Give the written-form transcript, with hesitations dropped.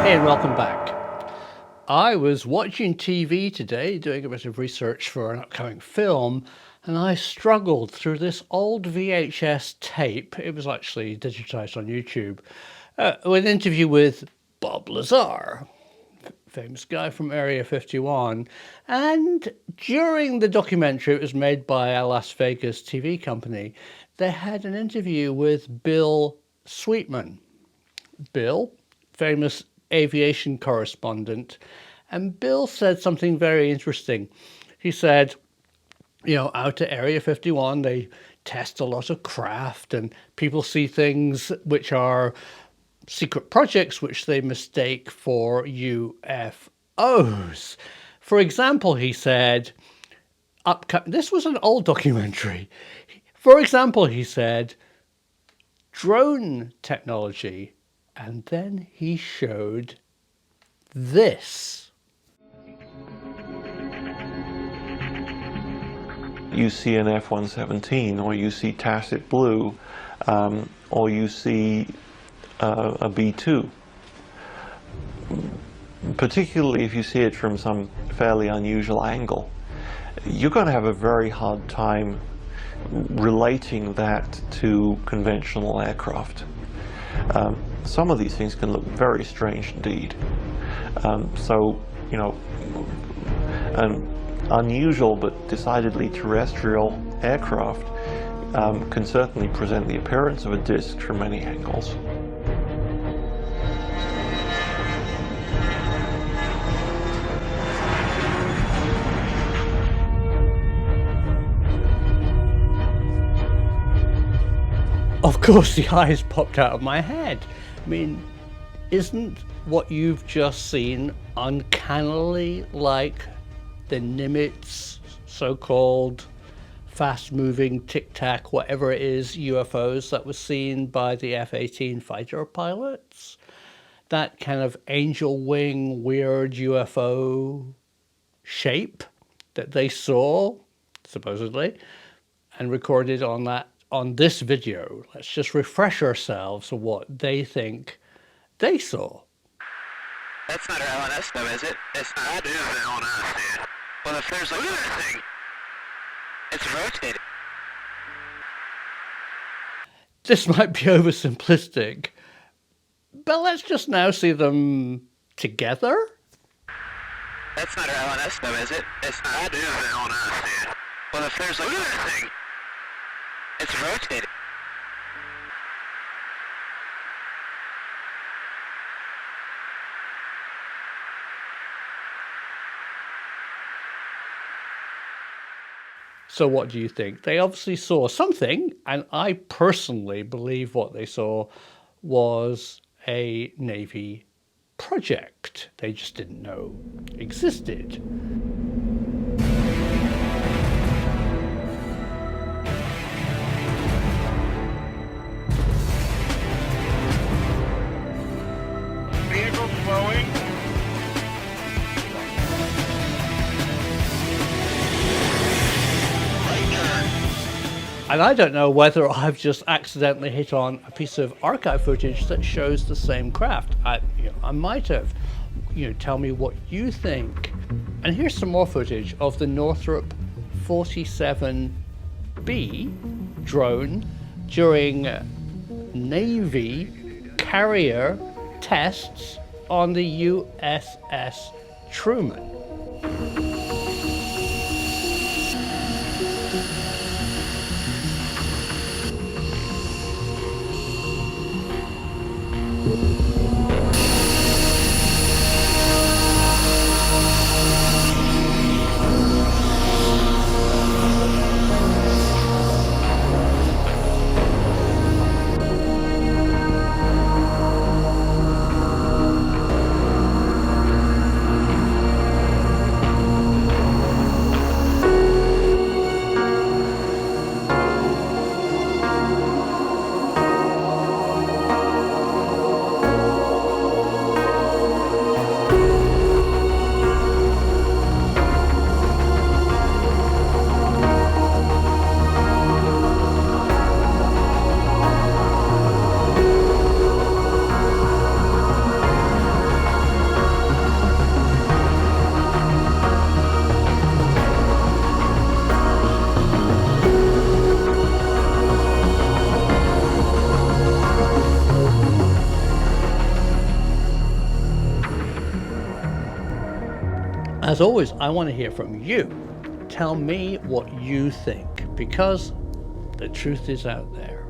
Hey, and welcome back. I was watching TV today, doing a bit of research for an upcoming film, and I struggled through this old VHS tape. It was actually digitized on YouTube, with an interview with Bob Lazar, famous guy from Area 51. And during the documentary, it was made by a Las Vegas TV company, they had an interview with Bill Sweetman. Bill, famous aviation correspondent, and Bill said something very interesting. He said, out at Area 51, they test a lot of craft and people see things which are secret projects which they mistake for UFOs. For example, he said, this was an old documentary. For example, he said, drone technology. And then he showed this. You see an F-117, or you see tacit blue, or you see a B-2. Particularly if you see it from some fairly unusual angle, you're going to have a very hard time relating that to conventional aircraft. Some of these things can look very strange indeed. An unusual but decidedly terrestrial aircraft can certainly present the appearance of a disk from many angles. Of course, the eyes popped out of my head. I mean, isn't what you've just seen uncannily like the Nimitz so-called fast-moving tic-tac, whatever it is, UFOs that was seen by the F-18 fighter pilots? That kind of angel wing, weird UFO shape that they saw, supposedly, and recorded on this video. Let's just refresh ourselves of what they think they saw. That's not our LNS though, is it? It's not. That is an LNS, dude. Well, if there's like, look at that thing. It's rotating. This might be oversimplistic, but let's just now see them together. That's not our LNS though, is it? It's not. That is an LNS, dude. Well, if there's like, look at that thing. It's rotating. So what do you think? They obviously saw something, and I personally believe what they saw was a Navy project they just didn't know existed. Vehicle slowing. And I don't know whether I've just accidentally hit on a piece of archive footage that shows the same craft. I might have. Tell me what you think. And here's some more footage of the Northrop 47B drone during Navy carrier tests on the USS Truman. As always, I want to hear from you. Tell me what you think, because the truth is out there.